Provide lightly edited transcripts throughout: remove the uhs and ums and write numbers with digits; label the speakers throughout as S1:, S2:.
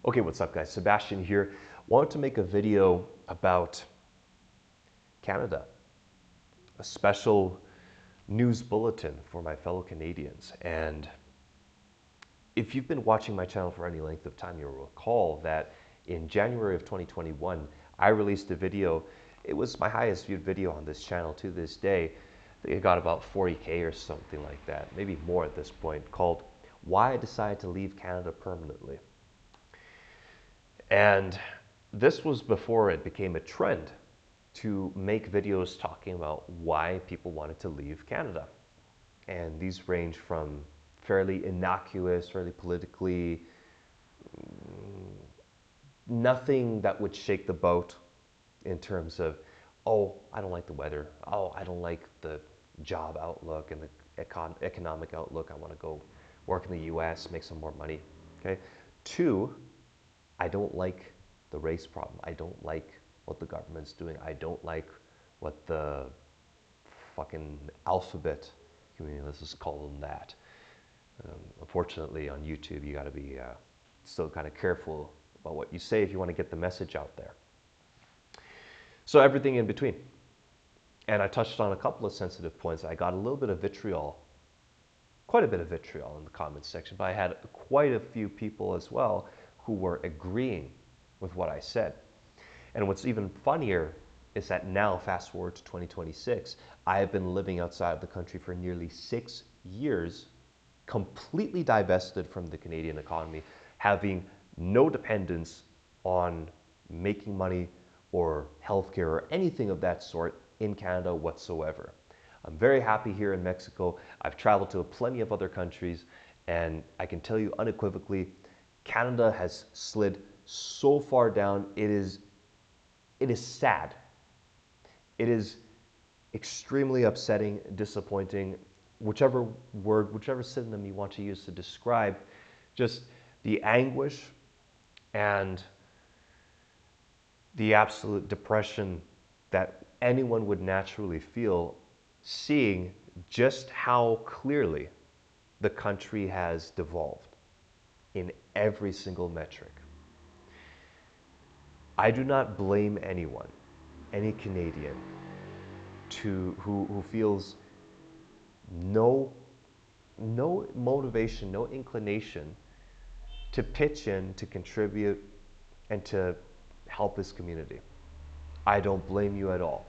S1: Okay, what's up guys? Sebastian here. Wanted to make a video about Canada, a special news bulletin for my fellow Canadians. And if you've been watching my channel for any length of time, you'll recall that in January of 2021, I released a video. It was my highest viewed video on this channel to this day. I think it got about 40K or something like that, maybe more at this point, called Why I Decided to Leave Canada Permanently. And this was before it became a trend to make videos talking about why people wanted to leave Canada. And these range from fairly innocuous, fairly politically, nothing that would shake the boat in terms of, oh, I don't like the weather. Oh, I don't like the job outlook and the economic outlook. I want to go work in the US, make some more money. Okay. Two, I don't like the race problem. I don't like what the government's doing. I don't like what the fucking alphabet community, let's just call them that. Unfortunately, on YouTube, you got to be still kind of careful about what you say if you want to get the message out there. So everything in between. And I touched on a couple of sensitive points. I got a little bit of vitriol, quite a bit of vitriol in the comments section, but I had quite a few people as well who were agreeing with what I said. And what's even funnier is that now, fast forward to 2026, I have been living outside of the country for nearly 6 years, completely divested from the Canadian economy, having no dependence on making money or healthcare or anything of that sort in Canada whatsoever. I'm very happy here in Mexico. I've traveled to plenty of other countries, and I can tell you unequivocally, Canada has slid so far down. It is sad. It is extremely upsetting, disappointing, whichever word, whichever synonym you want to use to describe just the anguish and the absolute depression that anyone would naturally feel seeing just how clearly the country has devolved in every single metric. I do not blame anyone, any Canadian, who feels no motivation, no inclination to pitch in, to contribute, and to help this community. I don't blame you at all.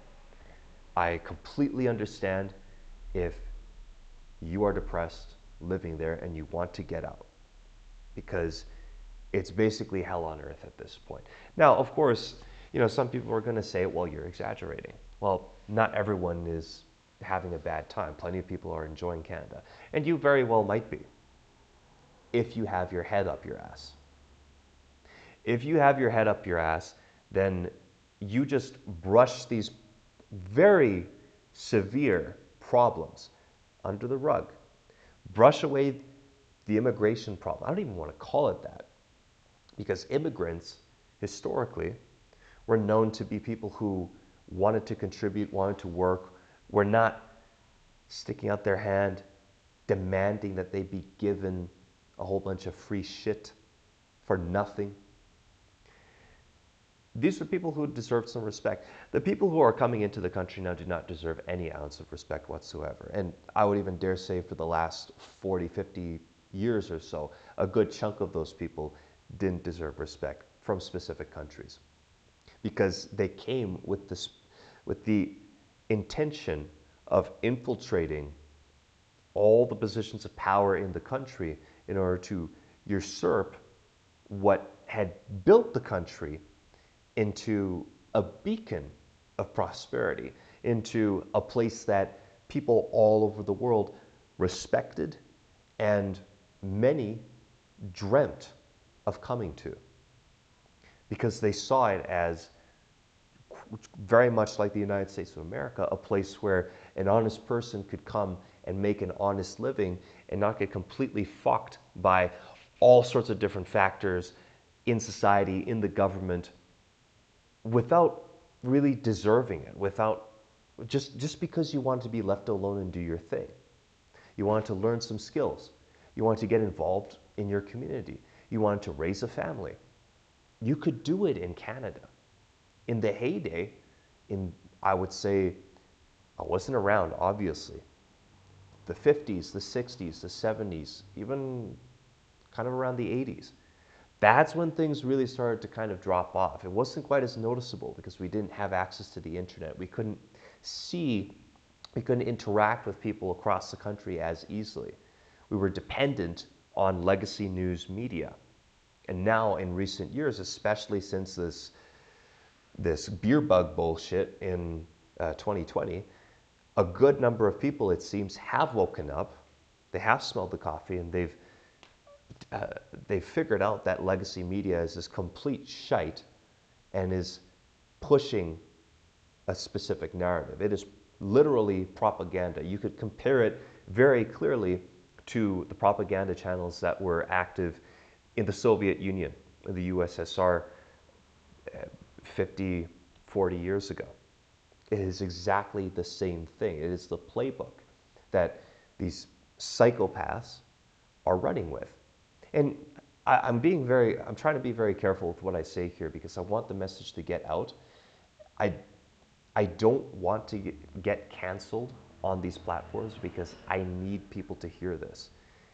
S1: I completely understand if you are depressed living there and you want to get out, because it's basically hell on earth at this point. Now, of course, some people are going to say, well, you're exaggerating. Well, not everyone is having a bad time. Plenty of people are enjoying Canada. And you very well might be, if you have your head up your ass. If you have your head up your ass, then you just brush these very severe problems under the rug. Brush away the immigration problem. I don't even want to call it that, because immigrants, historically, were known to be people who wanted to contribute, wanted to work, were not sticking out their hand, demanding that they be given a whole bunch of free shit for nothing. These are people who deserve some respect. The people who are coming into the country now do not deserve any ounce of respect whatsoever. And I would even dare say for the last 40, 50 years or so, a good chunk of those people didn't deserve respect from specific countries, because they came with the intention of infiltrating all the positions of power in the country in order to usurp what had built the country into a beacon of prosperity, into a place that people all over the world respected and many dreamt of coming to, because they saw it as very much like the United States of America, a place where an honest person could come and make an honest living and not get completely fucked by all sorts of different factors in society, in the government, without really deserving it, without just because you want to be left alone and do your thing. You want to learn some skills. You want to get involved in your community. You want to raise a family. You could do it in Canada. In the heyday, in I would say, I wasn't around, obviously. The 50s, the 60s, the 70s, even kind of around the 80s. That's when things really started to kind of drop off. It wasn't quite as noticeable because we didn't have access to the internet. See, we couldn't interact with people across the country as easily. We were dependent on legacy news media. And now in recent years, especially since this beer bug bullshit in 2020, a good number of people, it seems, have woken up. They have smelled the coffee, and they've figured out that legacy media is this complete shite and is pushing a specific narrative. It is literally propaganda. You could compare it very clearly to the propaganda channels that were active in the Soviet Union, in the USSR, 50, 40 years ago. It is exactly the same thing. It is the playbook that these psychopaths are running with. And I'm trying to be very careful with what I say here because I want the message to get out. I, I don't want to get canceled on these platforms because I need people to hear this.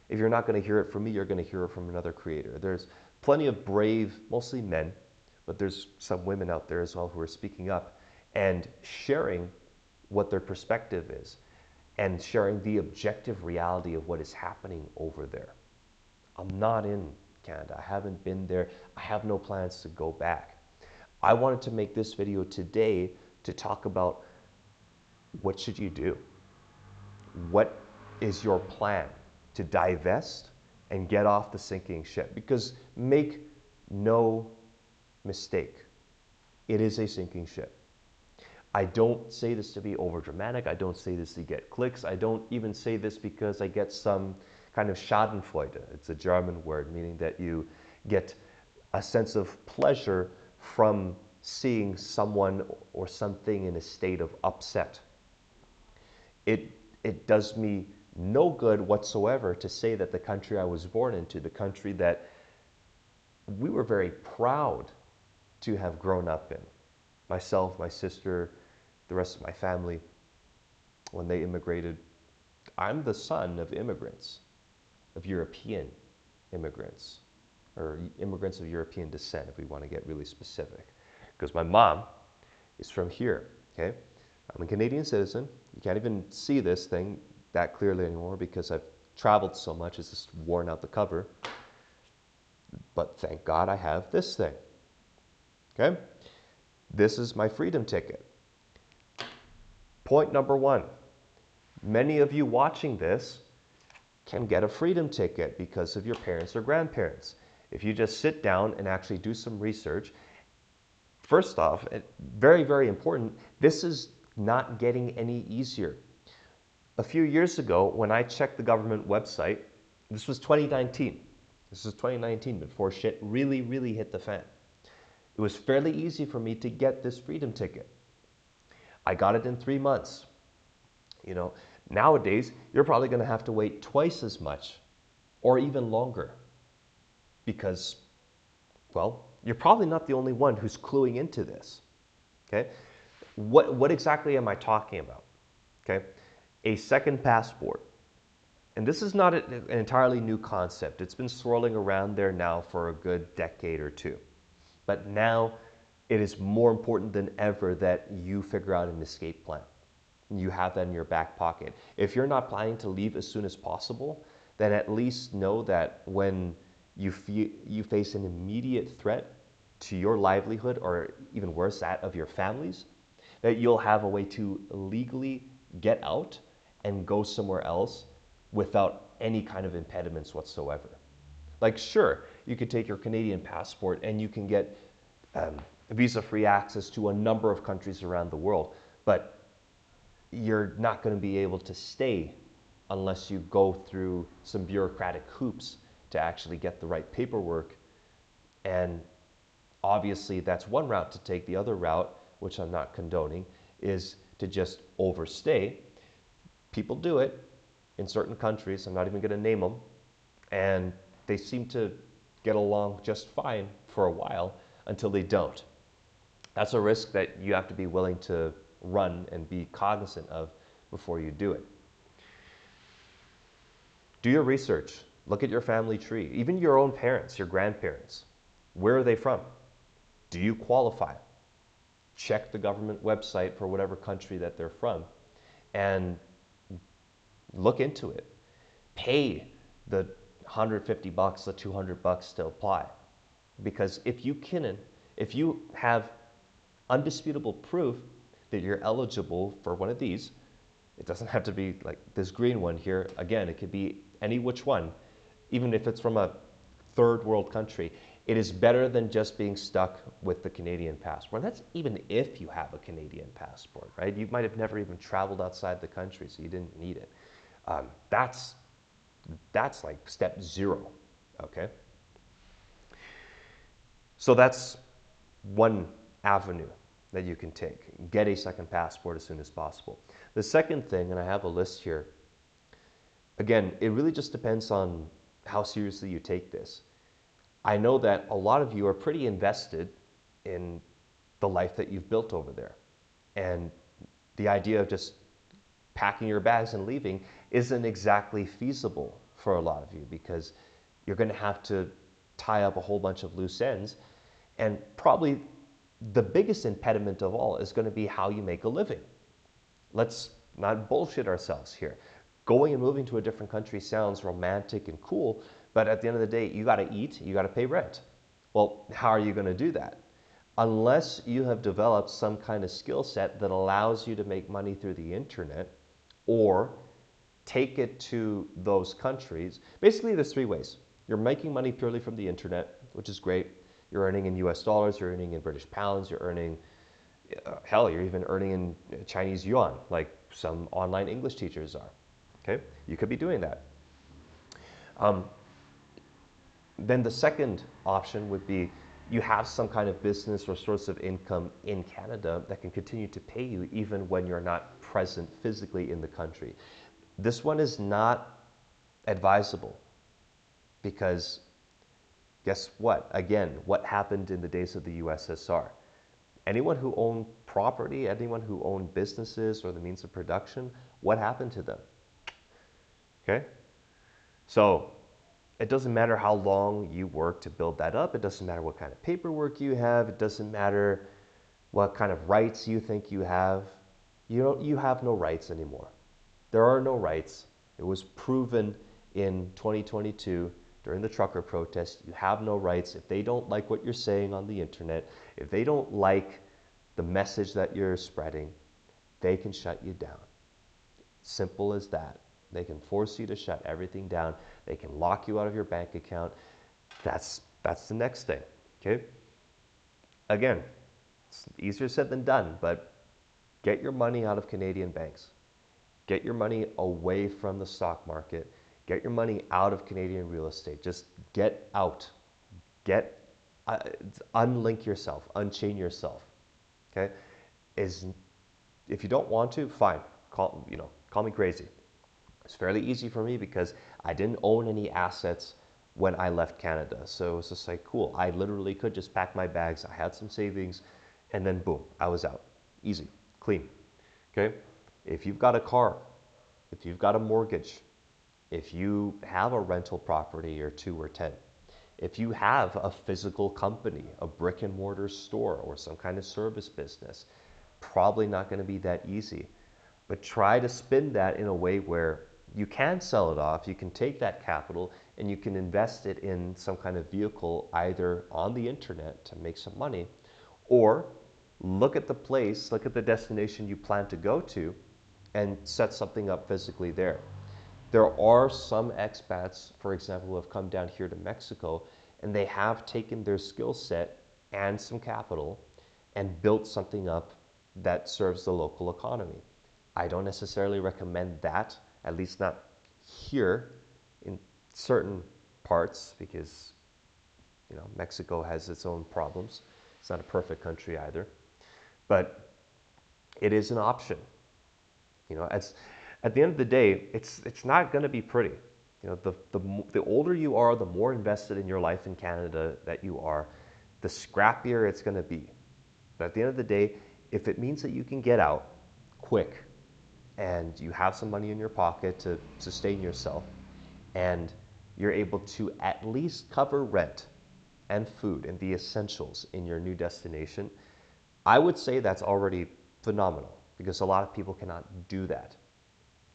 S1: If you're not going to hear it from me, you're going to hear it from another creator. There's plenty of brave, mostly men, but there's some women out there as well who are speaking up and sharing what their perspective is and sharing the objective reality of what is happening over there. I'm not in Canada. I haven't been there. I have no plans to go back. I wanted to make this video today to talk about what should you do? What is your plan to divest and get off the sinking ship? Because make no mistake, it is a sinking ship. I don't say this to be overdramatic. I don't say this to get clicks. I don't even say this because I get some kind of Schadenfreude. It's a German word meaning that you get a sense of pleasure from seeing someone or something in a state of upset. It does me no good whatsoever to say that the country I was born into, the country that we were very proud to have grown up in, myself, my sister, the rest of my family, when they immigrated. I'm the son of immigrants, of European immigrants, or immigrants of European descent, if we want to get really specific. Because my mom is from here, okay? I'm a Canadian citizen. You can't even see this thing that clearly anymore because I've traveled so much, it's just worn out the cover. But thank God I have this thing, okay? This is my freedom ticket. Point number one, many of you watching this can get a freedom ticket because of your parents or grandparents. If you just sit down and actually do some research, first off, very, very important, this is not getting any easier. A few years ago, when I checked the government website, this was 2019. This is 2019 before shit really, really hit the fan. It was fairly easy for me to get this freedom ticket. I got it in 3 months. You know, nowadays, you're probably going to have to wait twice as much or even longer because, well, you're probably not the only one who's cluing into this, okay? What exactly am I talking about, okay? A second passport. And this is not an entirely new concept. It's been swirling around there now for a good decade or two. But now it is more important than ever that you figure out an escape plan. You have that in your back pocket. If you're not planning to leave as soon as possible, then at least know that when you face an immediate threat to your livelihood, or even worse, that of your families, that you'll have a way to legally get out and go somewhere else without any kind of impediments whatsoever. Like, sure, you could take your Canadian passport and you can get visa-free access to a number of countries around the world, but you're not going to be able to stay unless you go through some bureaucratic hoops to actually get the right paperwork. And obviously, that's one route to take. The other route, which I'm not condoning, is to just overstay. People do it in certain countries. I'm not even going to name them. And they seem to get along just fine for a while until they don't. That's a risk that you have to be willing to run and be cognizant of before you do it. Do your research. Look at your family tree, even your own parents, your grandparents. Where are they from? Do you qualify? Check the government website for whatever country that they're from and look into it. Pay the $150, the $200 to apply. Because if you have undisputable proof that you're eligible for one of these, it doesn't have to be like this green one here. Again, it could be any which one, even if it's from a third world country. It is better than just being stuck with the Canadian passport. And that's even if you have a Canadian passport, right? You might have never even traveled outside the country, so you didn't need it. That's like step zero, okay? So that's one avenue that you can take. Get a second passport as soon as possible. The second thing, and I have a list here, again, it really just depends on how seriously you take this. I know that a lot of you are pretty invested in the life that you've built over there. And the idea of just packing your bags and leaving isn't exactly feasible for a lot of you, because you're going to have to tie up a whole bunch of loose ends. And probably the biggest impediment of all is going to be how you make a living. Let's not bullshit ourselves here. Going and moving to a different country sounds romantic and cool, but at the end of the day, you got to eat, you got to pay rent. Well, how are you going to do that? Unless you have developed some kind of skill set that allows you to make money through the internet or take it to those countries. Basically, there's three ways. You're making money purely from the internet, which is great. You're earning in US dollars, you're earning in British pounds, you're earning, hell, you're even earning in Chinese yuan, like some online English teachers are. Okay, you could be doing that. Then the second option would be you have some kind of business or source of income in Canada that can continue to pay you even when you're not present physically in the country. This one is not advisable because guess what? Again, what happened in the days of the USSR? Anyone who owned property, anyone who owned businesses or the means of production, what happened to them? Okay? So it doesn't matter how long you work to build that up. It doesn't matter what kind of paperwork you have. It doesn't matter what kind of rights you think you have. You have no rights anymore. There are no rights. It was proven in 2022 during the trucker protest. You have no rights. If they don't like what you're saying on the internet, if they don't like the message that you're spreading, they can shut you down. Simple as that. They can force you to shut everything down. They can lock you out of your bank account. That's the next thing, okay? Again, it's easier said than done, but get your money out of Canadian banks. Get your money away from the stock market. Get your money out of Canadian real estate. Just get out. Unlink yourself, unchain yourself, okay? If you don't want to, fine. Call me crazy. It's fairly easy for me because I didn't own any assets when I left Canada. So it's just like, cool. I literally could just pack my bags. I had some savings and then boom, I was out. Easy, clean, okay? If you've got a car, if you've got a mortgage, if you have a rental property or 2 or 10, if you have a physical company, a brick and mortar store or some kind of service business, probably not going to be that easy. But try to spin that in a way where you can sell it off, you can take that capital and you can invest it in some kind of vehicle either on the internet to make some money, or look at the place, look at the destination you plan to go to and set something up physically there. There are some expats, for example, who have come down here to Mexico and they have taken their skill set and some capital and built something up that serves the local economy. I don't necessarily recommend that, at least not here in certain parts, because Mexico has its own problems. It's not a perfect country either, but it is an option. At the end of the day, it's not going to be pretty. The older you are, the more invested in your life in Canada that you are, the scrappier it's going to be. But at the end of the day, if it means that you can get out quick and you have some money in your pocket to sustain yourself and you're able to at least cover rent and food and the essentials in your new destination, I would say that's already phenomenal because a lot of people cannot do that.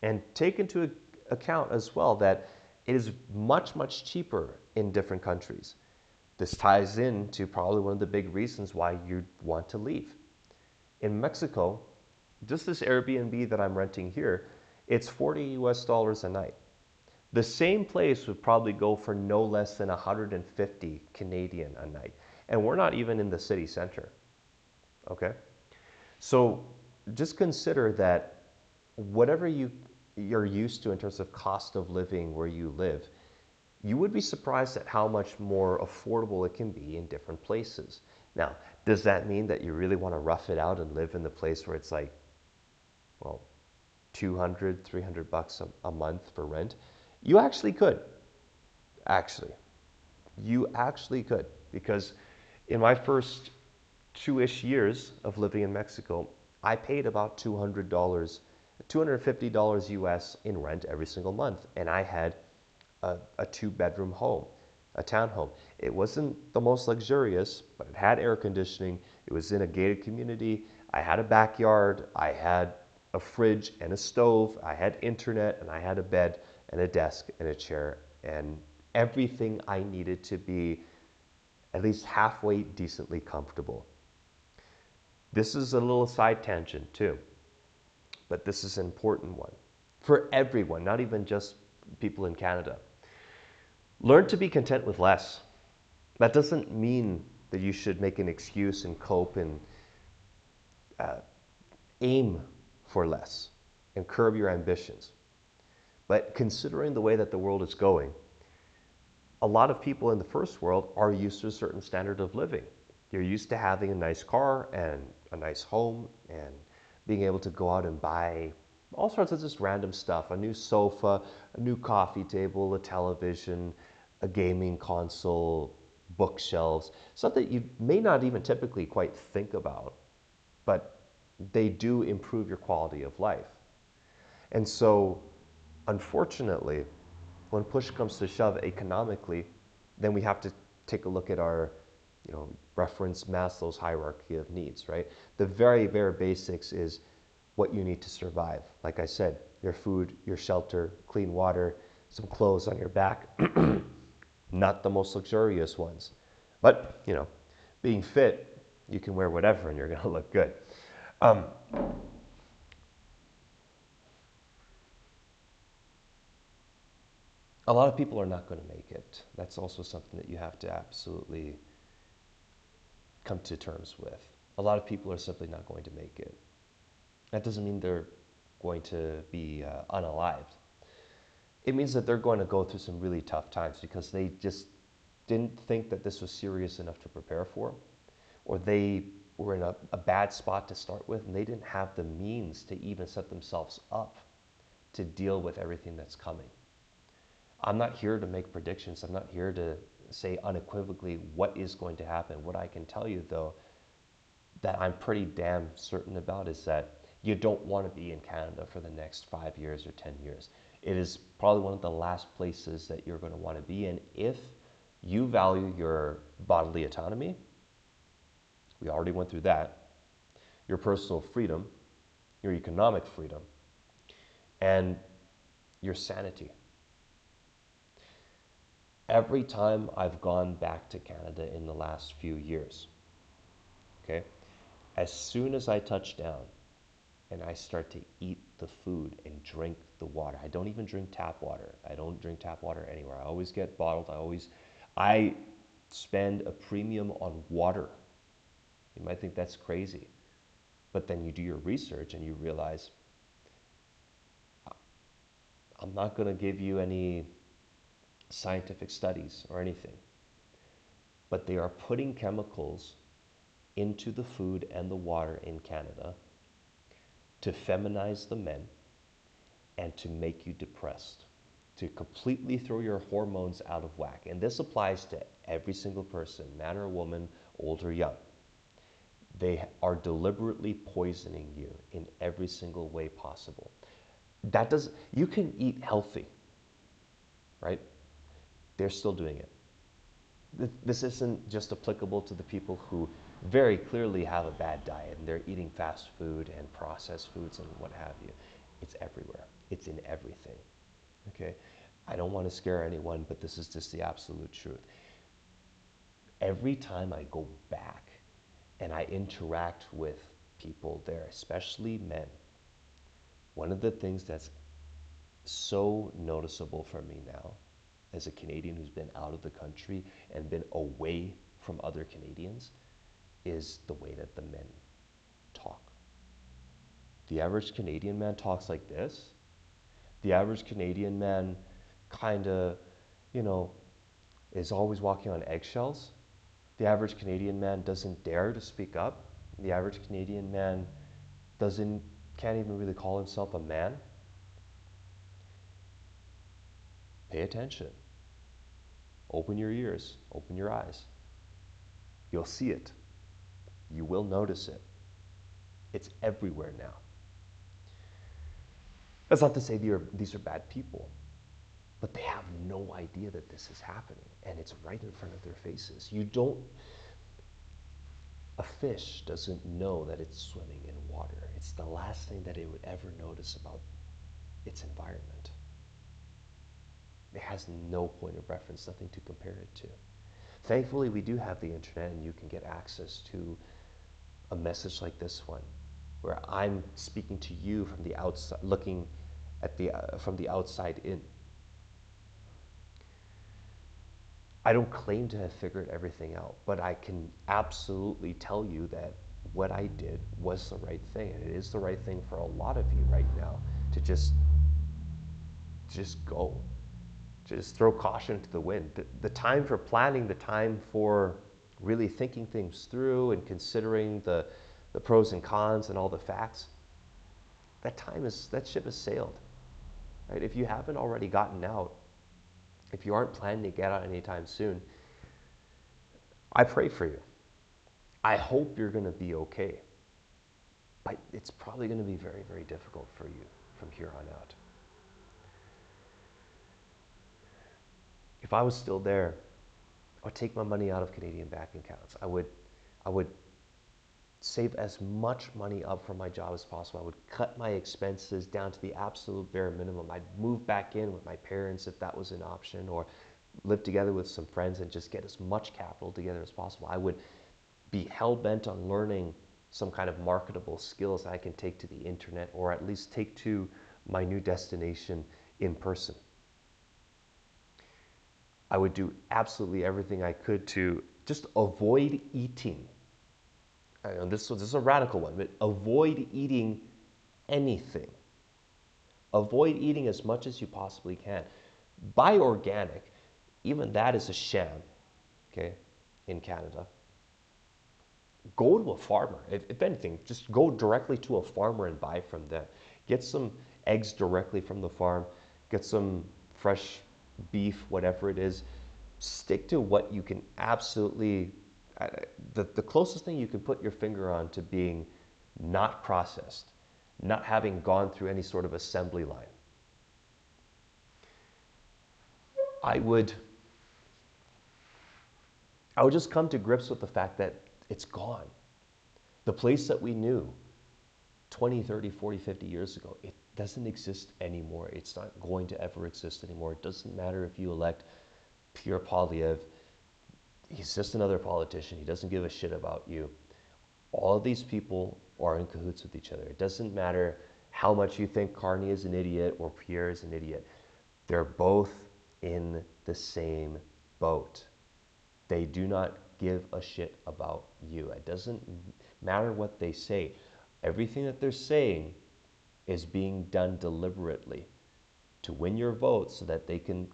S1: And take into account as well that it is much, much cheaper in different countries. This ties into probably one of the big reasons why you want to leave. In Mexico, just this Airbnb that I'm renting here, it's 40 US dollars a night. The same place would probably go for no less than 150 Canadian a night. And we're not even in the city center, okay? So just consider that whatever you're used to in terms of cost of living where you live, you would be surprised at how much more affordable it can be in different places. Now, does that mean that you really want to rough it out and live in the place where it's like, well, 200, 300 bucks a month for rent? You actually could. Actually, you actually could. Because in my first 2-ish years of living in Mexico, I paid about $200, $250 US in rent every single month. And I had a 2-bedroom home, a townhome. It wasn't the most luxurious, but it had air conditioning. It was in a gated community. I had a backyard. I had a fridge and a stove. I had internet and I had a bed and a desk and a chair and everything I needed to be at least halfway decently comfortable. This is a little side tangent too, but this is an important one for everyone, not even just people in Canada. Learn to be content with less. That doesn't mean that you should make an excuse and cope and aim for less and curb your ambitions. But considering the way that the world is going, a lot of people in the first world are used to a certain standard of living. You're used to having a nice car and a nice home and being able to go out and buy all sorts of just random stuff, a new sofa, a new coffee table, a television, a gaming console, bookshelves, stuff that you may not even typically quite think about, but they do improve your quality of life. And so, unfortunately, when push comes to shove economically, then we have to take a look at our, reference Maslow's hierarchy of needs, right? The very, very basics is what you need to survive. Like I said, your food, your shelter, clean water, some clothes on your back, not the most luxurious ones. But, being fit, you can wear whatever and you're going to look good. A lot of people are not going to make it. That's also something that you have to absolutely come to terms with. A lot of people are simply not going to make it. That doesn't mean they're going to be unalived. It means that they're going to go through some really tough times because they just didn't think that this was serious enough to prepare for, or they were in a bad spot to start with and they didn't have the means to even set themselves up to deal with everything that's coming. I'm not here to make predictions. I'm not here to say unequivocally what is going to happen. What I can tell you, though, that I'm pretty damn certain about is that you don't want to be in Canada for the next 5 years or 10 years. It is probably one of the last places that you're going to want to be in if you value your bodily autonomy. We already went through that. Your personal freedom, your economic freedom, and your sanity. Every time I've gone back to Canada in the last few years, okay, as soon as I touch down and I start to eat the food and drink the water, I don't even drink tap water. I don't drink tap water anywhere. I always get bottled. I spend a premium on water. You might think that's crazy, but then you do your research and you realize I'm not going to give you any scientific studies or anything, but they are putting chemicals into the food and the water in Canada to feminize the men and to make you depressed, to completely throw your hormones out of whack. And this applies to every single person, man or woman, old or young. They are deliberately poisoning you in every single way possible. You can eat healthy, right? They're still doing it. This isn't just applicable to the people who very clearly have a bad diet and they're eating fast food and processed foods and what have you. It's everywhere. It's in everything. Okay? I don't want to scare anyone, but this is just the absolute truth. Every time I go back and I interact with people there, especially men, one of the things that's so noticeable for me now, as a Canadian who's been out of the country and been away from other Canadians, is the way that the men talk. The average Canadian man talks like this. The average Canadian man kind of, you know, is always walking on eggshells. The average Canadian man doesn't dare to speak up. The average Canadian man doesn't can't even really call himself a man. Pay attention. Open your ears, open your eyes. You'll see it. You will notice it. It's everywhere now. That's not to say these are bad people, but they have no idea that this is happening, and it's right in front of their faces. A fish doesn't know that it's swimming in water. It's the last thing that it would ever notice about its environment. It has no point of reference, nothing to compare it to. Thankfully, we do have the internet, and you can get access to a message like this one, where I'm speaking to you from the outside, looking at from the outside in. I don't claim to have figured everything out, but I can absolutely tell you that what I did was the right thing, and it is the right thing for a lot of you right now to just go. Just throw caution to the wind. The time for planning, the time for really thinking things through and considering the pros and cons and all the facts, that ship has sailed. Right? If you haven't already gotten out, if you aren't planning to get out anytime soon, I pray for you. I hope you're going to be okay. But it's probably going to be very, very difficult for you from here on out. If I was still there, I would take my money out of Canadian bank accounts. I would save as much money up from my job as possible. I would cut my expenses down to the absolute bare minimum. I'd move back in with my parents if that was an option, or live together with some friends and just get as much capital together as possible. I would be hell-bent on learning some kind of marketable skills I can take to the internet, or at least take to my new destination in person. I would do absolutely everything I could to just avoid eating. I know this is a radical one, but avoid eating anything. Avoid eating as much as you possibly can. Buy organic. Even that is a sham, okay, in Canada. Go to a farmer. If anything, just go directly to a farmer and buy from them. Get some eggs directly from the farm. Get some fresh beef, whatever it is. Stick to what you can absolutely, the closest thing you can put your finger on to being not processed, not having gone through any sort of assembly line. I would just come to grips with the fact that it's gone. The place that we knew 20, 30, 40, 50 years ago, it doesn't exist anymore. It's not going to ever exist anymore. It doesn't matter if you elect Pierre Poilievre. He's just another politician. He doesn't give a shit about you. All of these people are in cahoots with each other. It doesn't matter how much you think Carney is an idiot or Pierre is an idiot. They're both in the same boat. They do not give a shit about you. It doesn't matter what they say. Everything that they're saying is being done deliberately to win your vote so that they can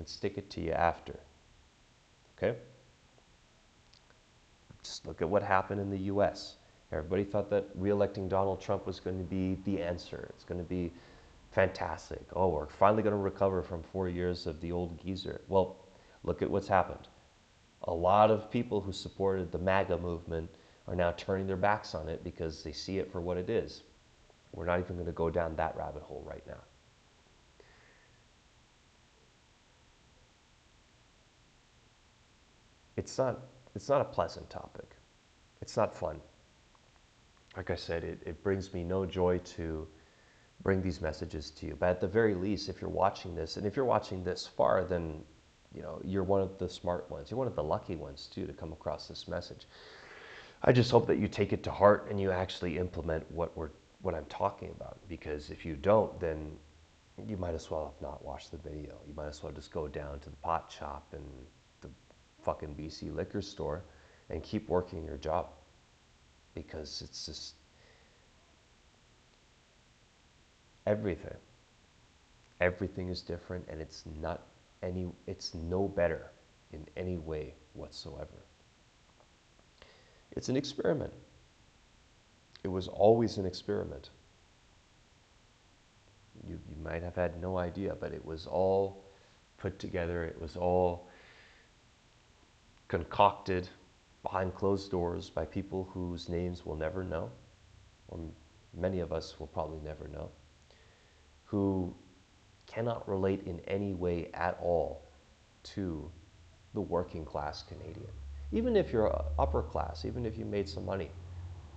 S1: stick it to you after. Okay? Just look at what happened in the US. Everybody thought that re-electing Donald Trump was going to be the answer. It's going to be fantastic. Oh, we're finally going to recover from 4 years of the old geezer. Well, look at what's happened. A lot of people who supported the MAGA movement are now turning their backs on it because they see it for what it is. We're not even going to go down that rabbit hole right now. It's not, it's not a pleasant topic. It's not fun. Like I said, it brings me no joy to bring these messages to you. But at the very least, if you're watching this, and if you're watching this far, then you're one of the smart ones. You're one of the lucky ones too to come across this message. I just hope that you take it to heart and you actually implement what I'm talking about. Because if you don't, then you might as well have not watched the video. You might as well just go down to the pot shop and the fucking BC liquor store and keep working your job. Because it's just everything. Everything is different, and it's no better in any way whatsoever. It's an experiment. It was always an experiment. You might have had no idea, but it was all put together. It was all concocted behind closed doors by people whose names we'll never know, or many of us will probably never know, who cannot relate in any way at all to the working class Canadian. Even if you're upper class, even if you made some money,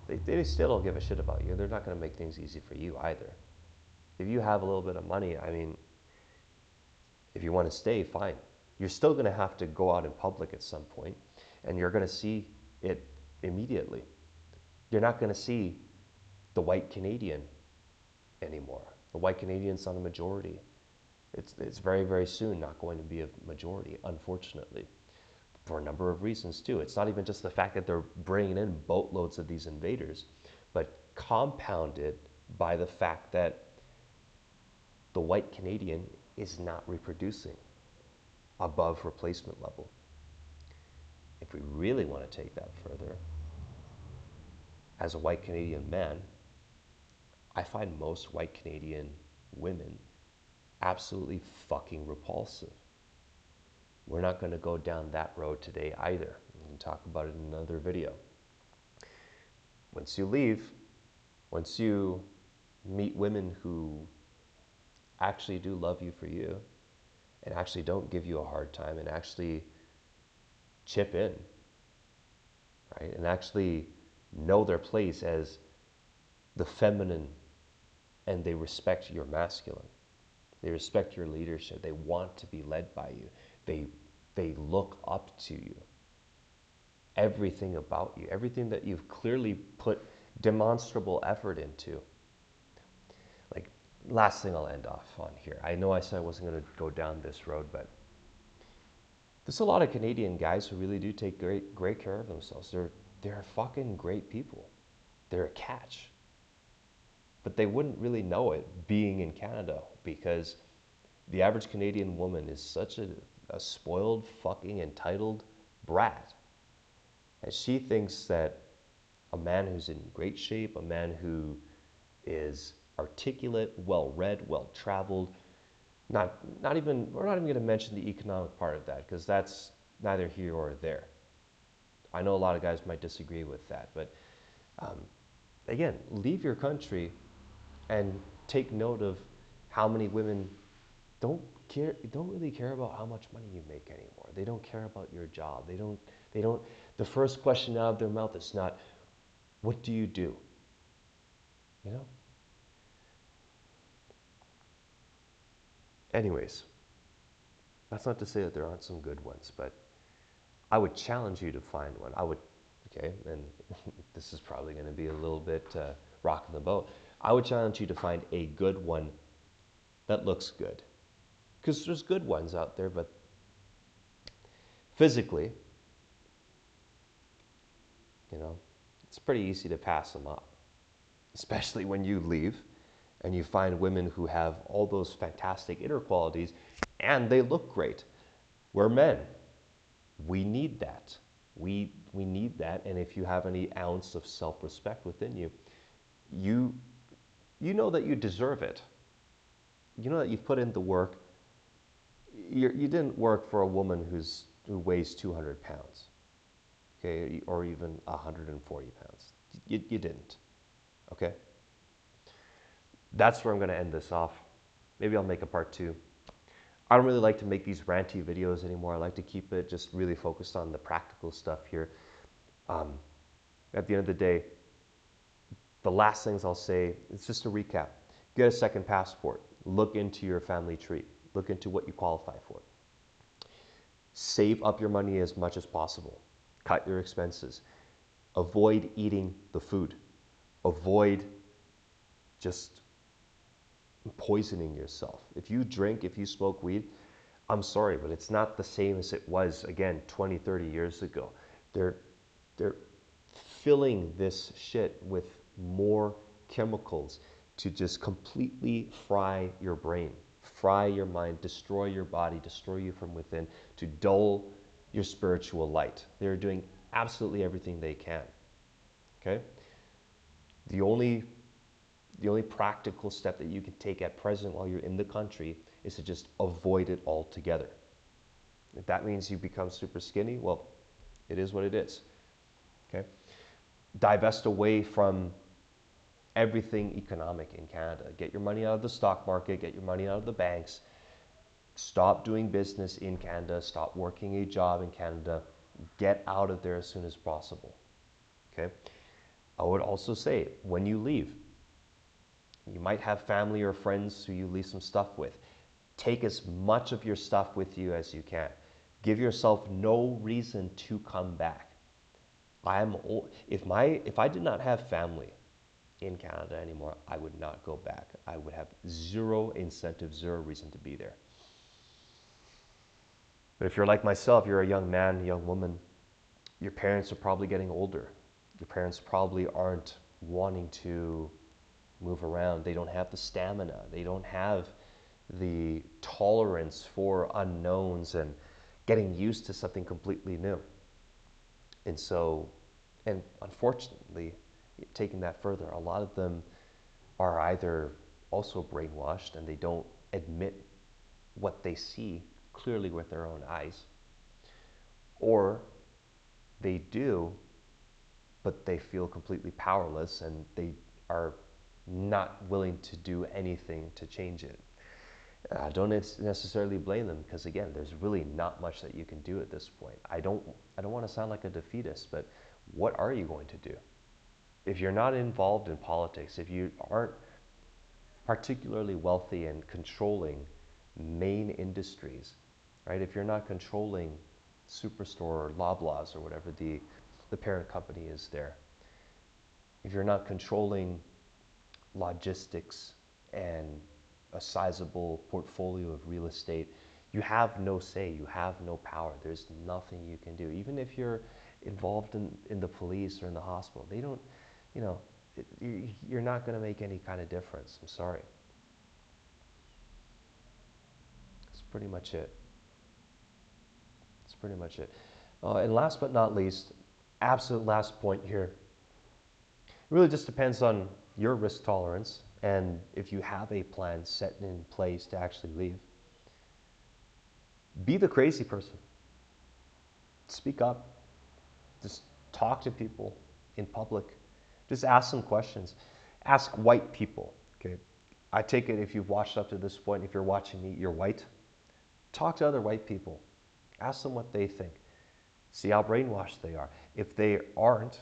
S1: they still don't give a shit about you. They're not going to make things easy for you either. If you have a little bit of money, I mean, if you want to stay, fine. You're still going to have to go out in public at some point, and you're going to see it immediately. You're not going to see the white Canadian anymore. The white Canadian's not a majority. It's very, very soon not going to be a majority, unfortunately, for a number of reasons too. It's not even just the fact that they're bringing in boatloads of these invaders, but compounded by the fact that the white Canadian is not reproducing above replacement level. If we really want to take that further, as a white Canadian man, I find most white Canadian women absolutely fucking repulsive. We're not going to go down that road today either. We can talk about it in another video. Once you leave, once you meet women who actually do love you for you and actually don't give you a hard time and actually chip in, right? And actually know their place as the feminine, and they respect your masculine. They respect your leadership. They want to be led by you. They look up to you. Everything about you, everything that you've clearly put demonstrable effort into. Like, last thing I'll end off on here. I know I said I wasn't going to go down this road, but there's a lot of Canadian guys who really do take great care of themselves. They're fucking great people. They're a catch. But they wouldn't really know it being in Canada, because the average Canadian woman is such a spoiled, fucking entitled brat. And she thinks that a man who's in great shape, a man who is articulate, well-read, well-traveled, we're not even going to mention the economic part of that, because that's neither here or there. I know a lot of guys might disagree with that, but again, leave your country and take note of how many women don't really care about how much money you make anymore. They don't care about your job. They don't, the first question out of their mouth is not, what do you do? You know? Anyways, that's not to say that there aren't some good ones, but I would challenge you to find one. Okay, and this is probably going to be a little bit rocking the boat. I would challenge you to find a good one that looks good. Because there's good ones out there, but physically, it's pretty easy to pass them up. Especially when you leave and you find women who have all those fantastic inner qualities and they look great. We're men. We need that. We need that. And if you have any ounce of self-respect within you, you know that you deserve it. you know that you've put in the work. You didn't work for a woman who weighs 200 pounds, okay, or even 140 pounds. You didn't, okay? That's where I'm going to end this off. Maybe I'll make a part two. I don't really like to make these ranty videos anymore. I like to keep it just really focused on the practical stuff here. Um, at the end of the day, the last things I'll say, it's just a recap. Get a second passport. Look into your family tree. Look into what you qualify for. Save up your money as much as possible. Cut your expenses. Avoid eating the food. Avoid just poisoning yourself. If you drink, if you smoke weed, I'm sorry, but it's not the same as it was, again, 20, 30 years ago. They're, they're filling this shit with more chemicals to just completely fry your brain, fry your mind, destroy your body, destroy you from within, to dull your spiritual light. They're doing absolutely everything they can. Okay? The only practical step that you can take at present while you're in the country is to just avoid it altogether. If that means you become super skinny, well, it is what it is. Okay? Divest away from everything economic in Canada. Get your money out of the stock market, get your money out of the banks. Stop doing business in Canada, stop working a job in Canada. Get out of there as soon as possible. Okay? I would also say, when you leave, you might have family or friends who you leave some stuff with. Take as much of your stuff with you as you can. Give yourself no reason to come back. If I did not have family in Canada anymore, I would not go back. I would have zero incentive, zero reason to be there. But if you're like myself, you're a young man, young woman, your parents are probably getting older. Your parents probably aren't wanting to move around. They don't have the stamina. They don't have the tolerance for unknowns and getting used to something completely new. And so, and unfortunately, taking that further, a lot of them are either also brainwashed and they don't admit what they see clearly with their own eyes, or they do, but they feel completely powerless and they are not willing to do anything to change it. I don't necessarily blame them because, again, there's really not much that you can do at this point. I don't want to sound like a defeatist, but what are you going to do? If you're not involved in politics, if you aren't particularly wealthy and controlling main industries, right? If you're not controlling Superstore or Loblaws or whatever the parent company is there, if you're not controlling logistics and a sizable portfolio of real estate, you have no say, you have no power. There's nothing you can do. Even if you're involved in the police or in the hospital, they don't, you know, you're not going to make any kind of difference. I'm sorry. That's pretty much it. That's pretty much it. And last but not least, absolute last point here. It really just depends on your risk tolerance and if you have a plan set in place to actually leave. Be the crazy person. Speak up. Just talk to people in public. Just ask some questions. Ask white people. Okay. I take it if you've watched up to this point, if you're watching me, you're white. Talk to other white people. Ask them what they think. See how brainwashed they are. If they aren't,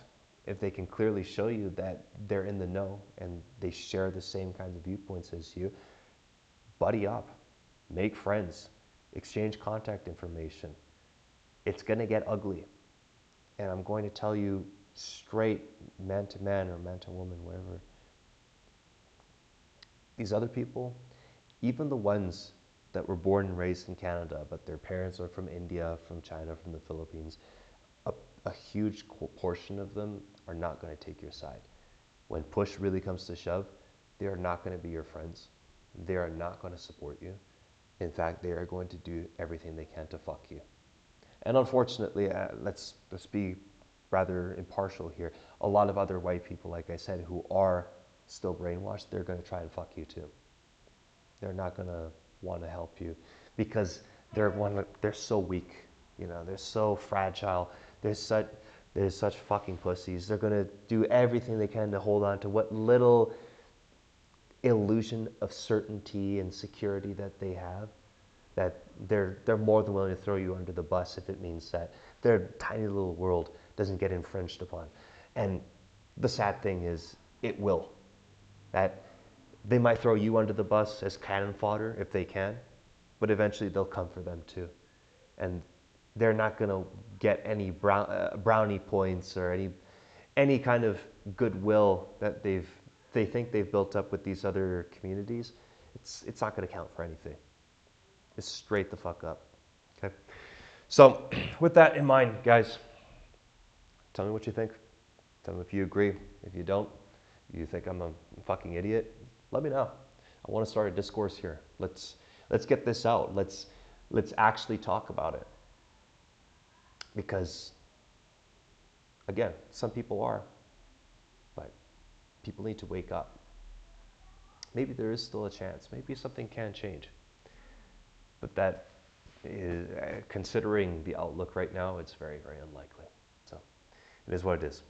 S1: if they can clearly show you that they're in the know and they share the same kinds of viewpoints as you, buddy up, make friends, exchange contact information. It's going to get ugly. And I'm going to tell you straight, man to man or man to woman, whatever. These other people, even the ones that were born and raised in Canada, but their parents are from India, from China, from the Philippines, a huge portion of them are not going to take your side. When push really comes to shove, they are not going to be your friends. They are not going to support you. In fact, they are going to do everything they can to fuck you. And unfortunately, let's be rather impartial here. A lot of other white people, like I said, who are still brainwashed, they're going to try and fuck you too. They're not gonna want to help you because they're so weak. They're so fragile. They're such they're such fucking pussies. They're gonna do everything they can to hold on to what little illusion of certainty and security that they have. That they're more than willing to throw you under the bus if it means that their tiny little world doesn't get infringed upon. And the sad thing is, it will. That they might throw you under the bus as cannon fodder if they can, but eventually they'll come for them too. And they're not going to get any brownie points or any kind of goodwill that they think they've built up with these other communities. It's not going to count for anything. It's straight the fuck up. Okay. So with that in mind, guys, tell me what you think. Tell me if you agree. If you don't, you think I'm a fucking idiot, let me know. I want to start a discourse here. Let's get this out. Let's actually talk about it. Because again, some people are, but people need to wake up. Maybe there is still a chance. Maybe something can change. But that is, considering the outlook right now, it's very, very unlikely. So it is what it is.